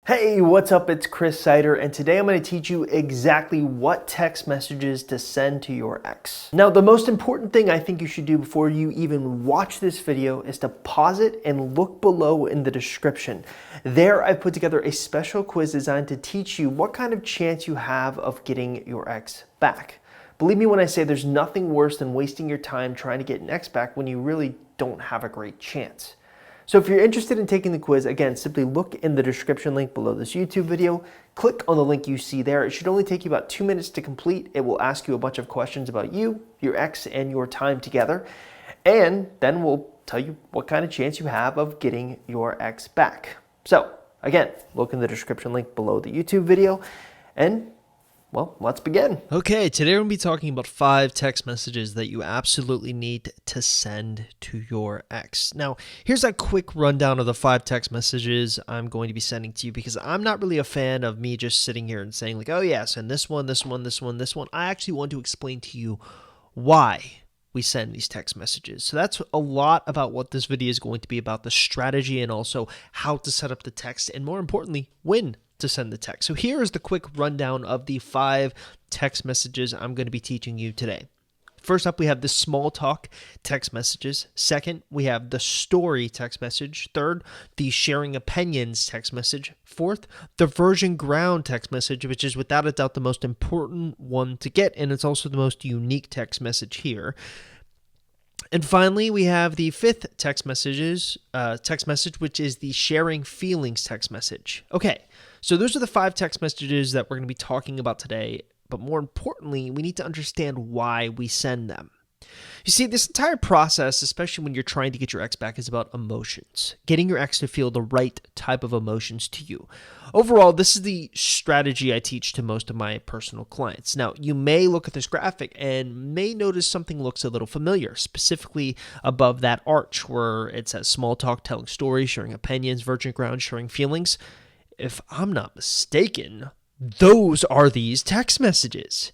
Hey, what's up? It's Seiter, and today I'm going to teach you exactly what text messages to send to your ex. Now, the most important thing I think you should do before you even watch this video is to pause it and look below in the description. There, I put together a special quiz designed to teach you what kind of chance you have of getting your ex back. Believe me when I say there's nothing worse than wasting your time trying to get an ex back when you really don't have a great chance. So if you're interested in taking the quiz, again, simply look in the description link below this YouTube video, click on the link you see there. It should only take you about 2 minutes to complete. It will ask you a bunch of questions about you, your ex, and your time together. And then we'll tell you what kind of chance you have of getting your ex back. So again, look in the description link below the YouTube video and well, let's begin. Okay, today we're going to be talking about 5 text messages that you absolutely need to send to your ex. Now, here's a quick rundown of the 5 text messages I'm going to be sending to you because I'm not really a fan of me just sitting here and saying like, oh yeah, send this one, this one, this one, this one. I actually want to explain to you why we send these text messages. So that's a lot about what this video is going to be about, the strategy and also how to set up the text and more importantly, when to send the text. So here is the quick rundown of the 5 text messages I'm going to be teaching you today. First up, we have the small talk text messages. Second, we have the story text message. Third, the sharing opinions text message. Fourth, the virgin ground text message, which is without a doubt the most important one to get, and it's also the most unique text message here. And finally, we have the 5th text message, which is the sharing feelings text message. Okay, so those are the 5 text messages that we're going to be talking about today. But more importantly, we need to understand why we send them. You see, this entire process, especially when you're trying to get your ex back, is about emotions. Getting your ex to feel the right type of emotions to you. Overall, this is the strategy I teach to most of my personal clients. Now, you may look at this graphic and may notice something looks a little familiar, specifically above that arch where it says small talk, telling stories, sharing opinions, virgin ground, sharing feelings. If I'm not mistaken, those are these text messages.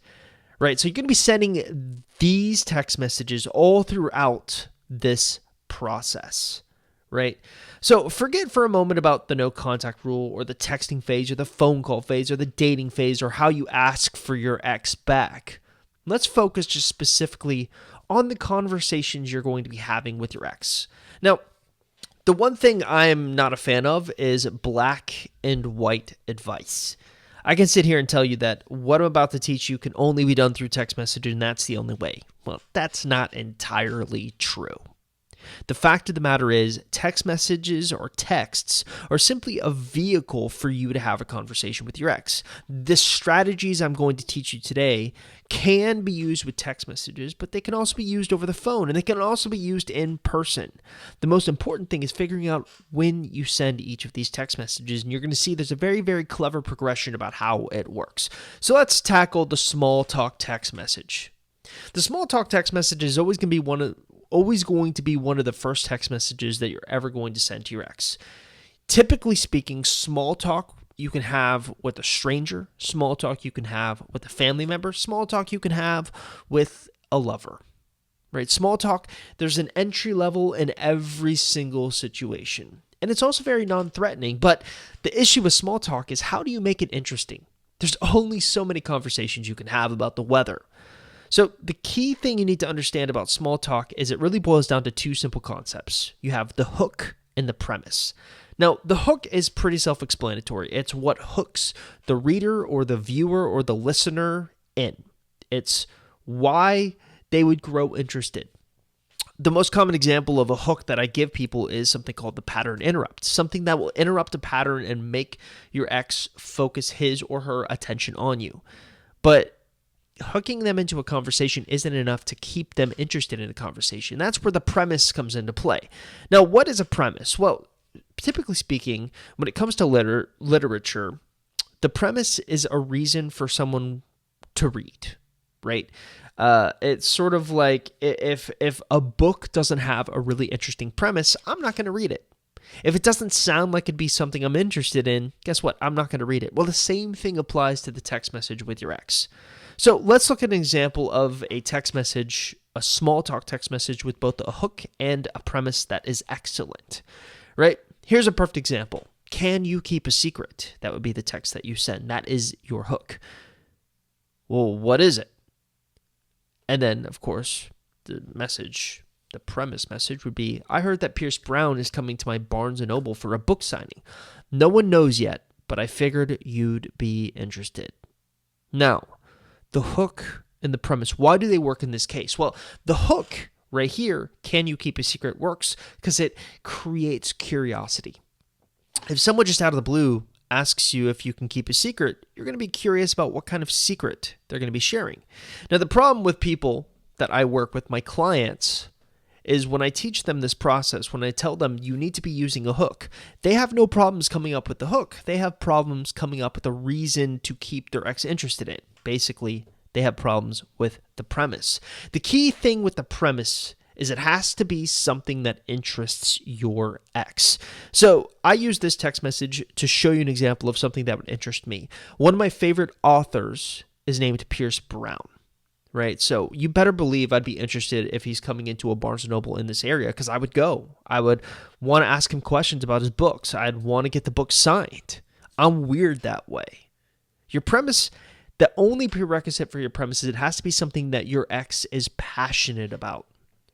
Right, so you're going to be sending these text messages all throughout this process, right? So forget for a moment about the no contact rule or the texting phase or the phone call phase or the dating phase or how you ask for your ex back. Let's focus just specifically on the conversations you're going to be having with your ex. Now, the one thing I'm not a fan of is black and white advice. I can sit here and tell you that what I'm about to teach you can only be done through text messaging, and that's the only way. Well, that's not entirely true. The fact of the matter is, text messages or texts are simply a vehicle for you to have a conversation with your ex. The strategies I'm going to teach you today can be used with text messages, but they can also be used over the phone, and they can also be used in person. The most important thing is figuring out when you send each of these text messages, and you're going to see there's a very, very clever progression about how it works. So let's tackle the small talk text message. The small talk text message is always going to be one of the first text messages that you're ever going to send to your ex. Typically speaking, small talk you can have with a stranger, small talk you can have with a family member, small talk you can have with a lover. Right? Small talk, there's an entry level in every single situation. And it's also very non-threatening, but the issue with small talk is how do you make it interesting? There's only so many conversations you can have about the weather. So the key thing you need to understand about small talk is it really boils down to 2 simple concepts. You have the hook and the premise. Now, the hook is pretty self-explanatory. It's what hooks the reader or the viewer or the listener in. It's why they would grow interested. The most common example of a hook that I give people is something called the pattern interrupt, something that will interrupt a pattern and make your ex focus his or her attention on you. But hooking them into a conversation isn't enough to keep them interested in a conversation. That's where the premise comes into play. Now, what is a premise? Well, typically speaking, when it comes to literature, the premise is a reason for someone to read, right? It's sort of like if a book doesn't have a really interesting premise, I'm not going to read it. If it doesn't sound like it'd be something I'm interested in, guess what? I'm not going to read it. Well, the same thing applies to the text message with your ex. So let's look at an example of a text message, a small talk text message with both a hook and a premise that is excellent, right? Here's a perfect example. Can you keep a secret? That would be the text that you send. That is your hook. Well, what is it? And then, of course, the premise message would be, I heard that Pierce Brown is coming to my Barnes & Noble for a book signing. No one knows yet, but I figured you'd be interested. Now, the hook and the premise, why do they work in this case? Well, the hook right here, can you keep a secret, works because it creates curiosity. If someone just out of the blue asks you if you can keep a secret, you're going to be curious about what kind of secret they're going to be sharing. Now, the problem with people that I work with, my clients, is when I teach them this process, when I tell them you need to be using a hook, they have no problems coming up with the hook. They have problems coming up with a reason to keep their ex interested in. Basically, they have problems with the premise. The key thing with the premise is it has to be something that interests your ex. So I use this text message to show you an example of something that would interest me. One of my favorite authors is named Pierce Brown, right? So you better believe I'd be interested if he's coming into a Barnes & Noble in this area, because I would go. I would want to ask him questions about his books. I'd want to get the book signed. I'm weird that way. Your premise, the only prerequisite for your premise is it has to be something that your ex is passionate about.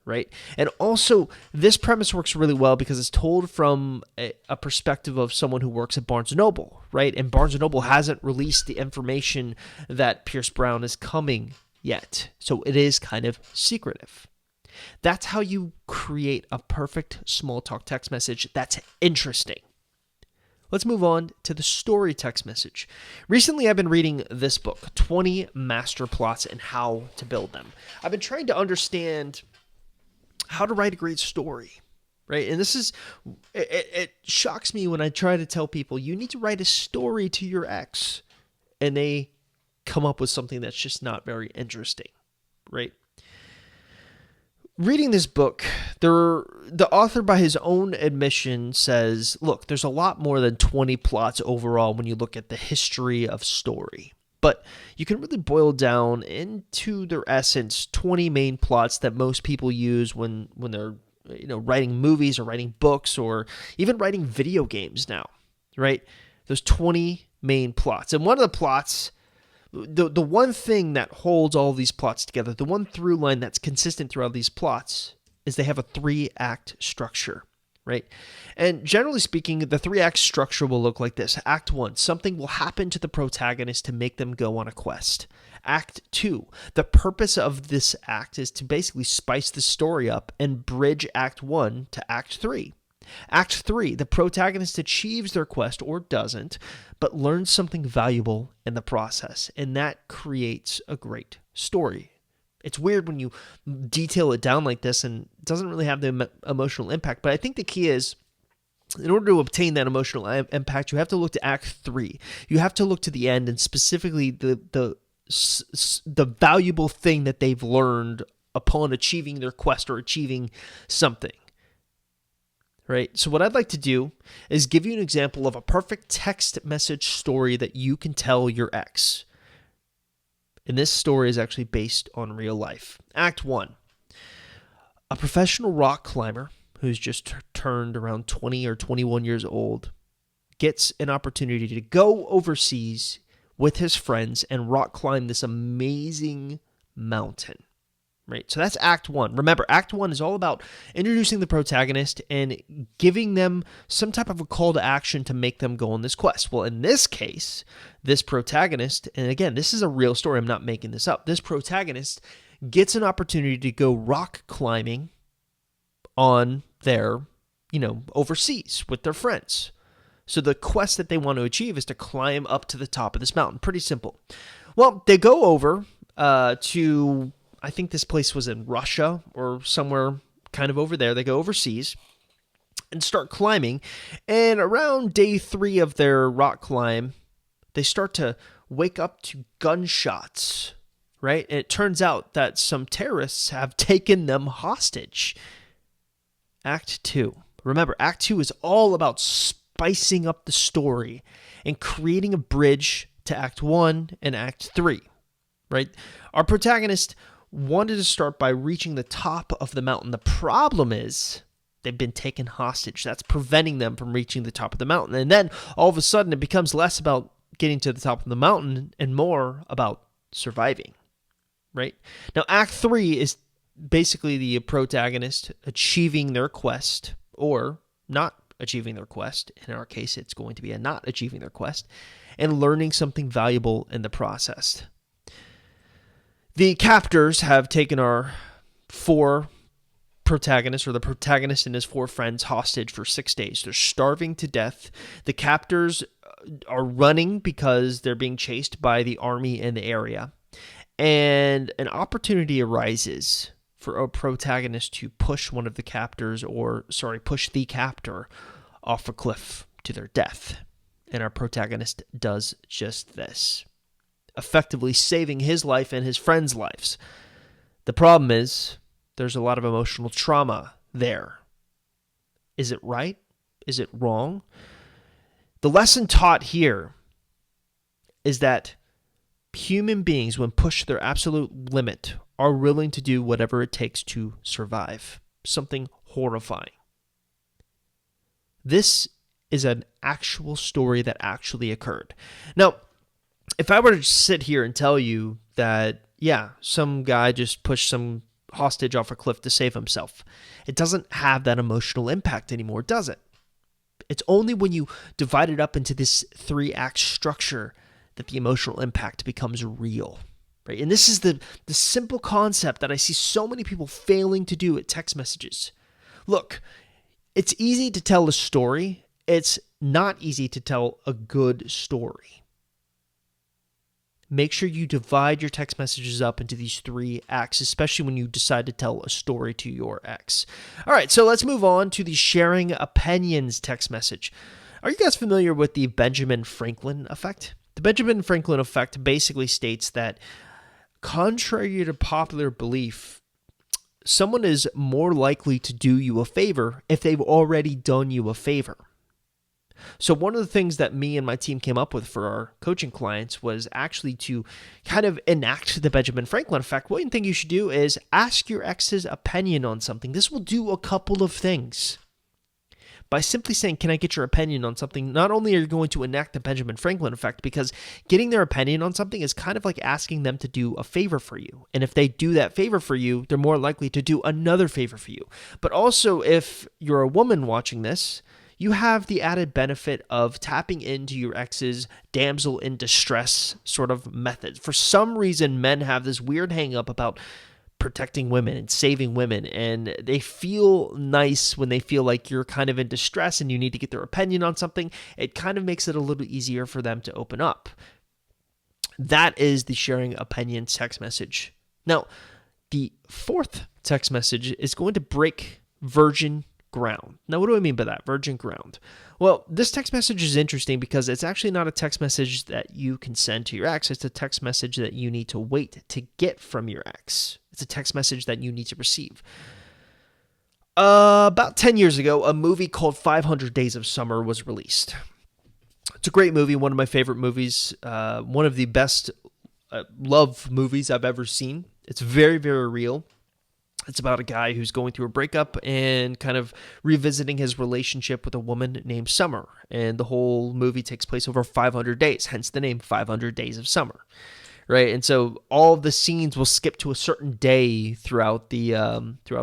Right? And also, this premise works really well because it's told from a perspective of someone who works at Barnes & Noble, right? And Barnes & Noble hasn't released the information that Pierce Brown is coming yet. So it is kind of secretive. That's how you create a perfect small talk text message that's interesting. Let's move on to the story text message. Recently, I've been reading this book, 20 Master Plots and How to Build Them. I've been trying to understand how to write a great story, right? And this is, it shocks me when I try to tell people, you need to write a story to your ex, and they come up with something that's just not very interesting, right? Reading this book, the author, by his own admission, says, look, there's a lot more than 20 plots overall when you look at the history of story. But you can really boil down into their essence 20 main plots that most people use when they're writing movies or writing books or even writing video games now, right? Those 20 main plots. And one of the plots, the one thing that holds all these plots together, the one through line that's consistent throughout these plots, is they have a 3-act structure. Right? And generally speaking, the 3-act structure will look like this. Act 1, something will happen to the protagonist to make them go on a quest. Act 2, the purpose of this act is to basically spice the story up and bridge Act 1 to Act 3. Act 3, the protagonist achieves their quest or doesn't, but learns something valuable in the process, and that creates a great story. It's weird when you detail it down like this and it doesn't really have the emotional impact. But I think the key is, in order to obtain that emotional impact, you have to look to Act 3. You have to look to the end and specifically the valuable thing that they've learned upon achieving their quest or achieving something. Right? So what I'd like to do is give you an example of a perfect text message story that you can tell your ex. And this story is actually based on real life. Act 1. A professional rock climber who's just turned around 20 or 21 years old gets an opportunity to go overseas with his friends and rock climb this amazing mountain. Right? So that's Act 1. Remember, Act 1 is all about introducing the protagonist and giving them some type of a call to action to make them go on this quest. Well, in this case, this protagonist, and again, this is a real story, I'm not making this up, this protagonist gets an opportunity to go rock climbing on their, overseas with their friends. So the quest that they want to achieve is to climb up to the top of this mountain. Pretty simple. Well, they go over to, I think this place was in Russia or somewhere kind of over there. They go overseas and start climbing. And around day 3 of their rock climb, they start to wake up to gunshots, right? And it turns out that some terrorists have taken them hostage. Act 2. Remember, Act 2 is all about spicing up the story and creating a bridge to Act 1 and Act 3, right? Our protagonist wanted to start by reaching the top of the mountain. The problem is They've been taken hostage. That's preventing them from reaching the top of the mountain. And then all of a sudden it becomes less about getting to the top of the mountain and more about surviving, right? Now, Act 3 is basically the protagonist achieving their quest or not achieving their quest. In our case, it's going to be a not achieving their quest and learning something valuable in the process. The captors have taken our 4 protagonists, or the protagonist and his 4 friends, hostage for 6 days. They're starving to death. The captors are running because they're being chased by the army in the area. And an opportunity arises for a protagonist to push the captor off a cliff to their death. And our protagonist does just this, effectively saving his life and his friends' lives. The problem is there's a lot of emotional trauma there. Is it right? Is it wrong? The lesson taught here is that human beings, when pushed to their absolute limit, are willing to do whatever it takes to survive. Something horrifying. This is an actual story that actually occurred. Now, if I were to sit here and tell you that, yeah, some guy just pushed some hostage off a cliff to save himself, it doesn't have that emotional impact anymore, does it? It's only when you divide it up into this 3-act structure that the emotional impact becomes real, right? And this is the simple concept that I see so many people failing to do at text messages. Look, it's easy to tell a story. It's not easy to tell a good story. Make sure you divide your text messages up into these 3 acts, especially when you decide to tell a story to your ex. All right, so let's move on to the sharing opinions text message. Are you guys familiar with the Benjamin Franklin effect? The Benjamin Franklin effect basically states that, contrary to popular belief, someone is more likely to do you a favor if they've already done you a favor. So one of the things that me and my team came up with for our coaching clients was actually to kind of enact the Benjamin Franklin effect. One thing you should do is ask your ex's opinion on something. This will do a couple of things. By simply saying, can I get your opinion on something, not only are you going to enact the Benjamin Franklin effect, because getting their opinion on something is kind of like asking them to do a favor for you. And if they do that favor for you, they're more likely to do another favor for you. But also, if you're a woman watching this, you have the added benefit of tapping into your ex's damsel in distress sort of method. For some reason, men have this weird hang up about protecting women and saving women, and they feel nice when they feel like you're kind of in distress and you need to get their opinion on something. It kind of makes it a little easier for them to open up. That is the sharing opinions text message. Now, the 4th text message is going to break virgin ground. Now, what do I mean by that? Virgin ground. Well, this text message is interesting because it's actually not a text message that you can send to your ex. It's a text message that you need to wait to get from your ex. It's a text message that you need to receive. About 10 years ago, a movie called 500 Days of Summer was released. It's a great movie, one of my favorite movies, one of the best love movies I've ever seen. It's very, very real. It's about a guy who's going through a breakup and kind of revisiting his relationship with a woman named Summer. And the whole movie takes place over 500 days, hence the name 500 Days of Summer, right? And so all of the scenes will skip to a certain day throughout the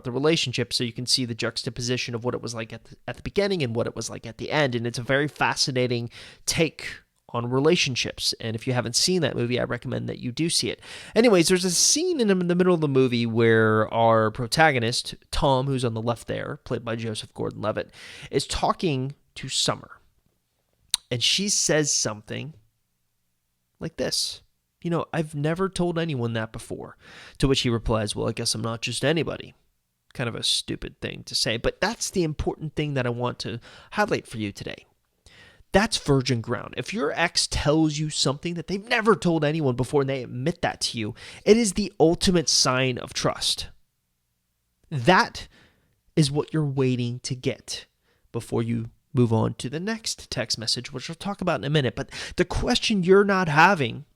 relationship, so you can see the juxtaposition of what it was like at the beginning and what it was like at the end. And it's a very fascinating take on relationships. And if you haven't seen that movie, I recommend that you do see it. Anyways, there's a scene in the middle of the movie where our protagonist, Tom, who's on the left there, played by Joseph Gordon-Levitt, is talking to Summer. And she says something like this. You know, I've never told anyone that before. To which he replies, well, I guess I'm not just anybody. Kind of a stupid thing to say, but that's the important thing that I want to highlight for you today. That's virgin ground. If your ex tells you something that they've never told anyone before and they admit that to you, it is the ultimate sign of trust. That is what you're waiting to get before you move on to the next text message, which we'll talk about in a minute. But the question you're not having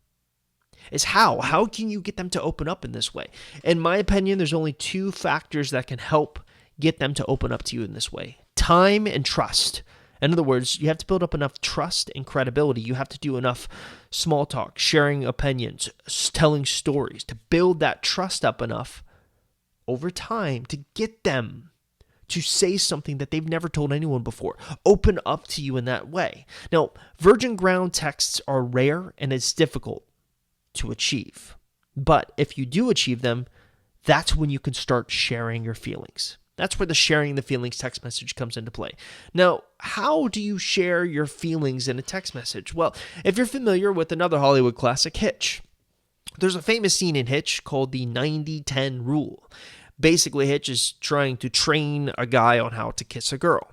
is how? How can you get them to open up in this way? In my opinion, there's only 2 factors that can help get them to open up to you in this way? Time and trust. In other words, you have to build up enough trust and credibility. You have to do enough small talk, sharing opinions, telling stories to build that trust up enough over time to get them to say something that they've never told anyone before. Open up to you in that way. Now, virgin ground texts are rare and it's difficult to achieve. But if you do achieve them, that's when you can start sharing your feelings. That's where the sharing the feelings text message comes into play. Now, how do you share your feelings in a text message? Well, if you're familiar with another Hollywood classic, Hitch, there's a famous scene in Hitch called the 90-10 rule. Basically, Hitch is trying to train a guy on how to kiss a girl.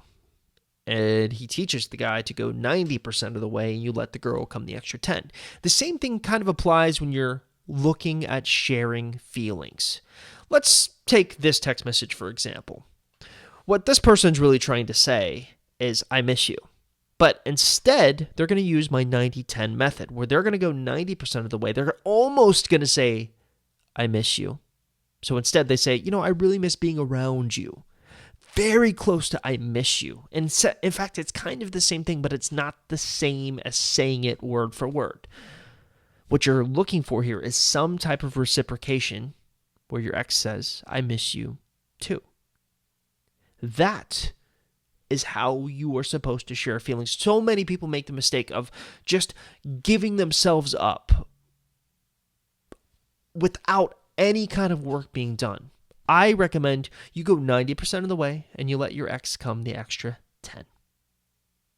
And he teaches the guy to go 90% of the way, and you let the girl come the extra 10. The same thing kind of applies when you're looking at sharing feelings. Let's take this text message, for example. What this person's really trying to say is, I miss you. But instead, they're going to use my 90-10 method, where they're going to go 90% of the way. They're almost going to say, I miss you. So instead, they say, I really miss being around you. Very close to I miss you. And in fact, it's kind of the same thing, but it's not the same as saying it word for word. What you're looking for here is some type of reciprocation where your ex says, I miss you too. That is how you are supposed to share feelings. So many people make the mistake of just giving themselves up without any kind of work being done. I recommend you go 90% of the way and you let your ex come the extra 10.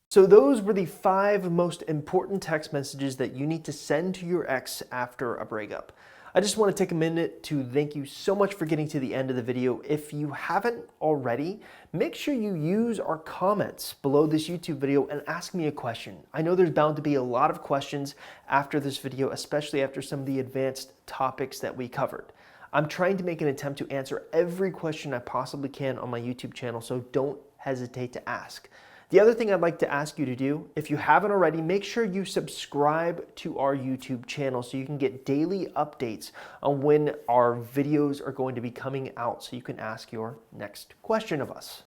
So those were the 5 most important text messages that you need to send to your ex after a breakup. I just want to take a minute to thank you so much for getting to the end of the video. If you haven't already, make sure you use our comments below this YouTube video and ask me a question. I know there's bound to be a lot of questions after this video, especially after some of the advanced topics that we covered. I'm trying to make an attempt to answer every question I possibly can on my YouTube channel, so don't hesitate to ask. The other thing I'd like to ask you to do, if you haven't already, make sure you subscribe to our YouTube channel so you can get daily updates on when our videos are going to be coming out so you can ask your next question of us.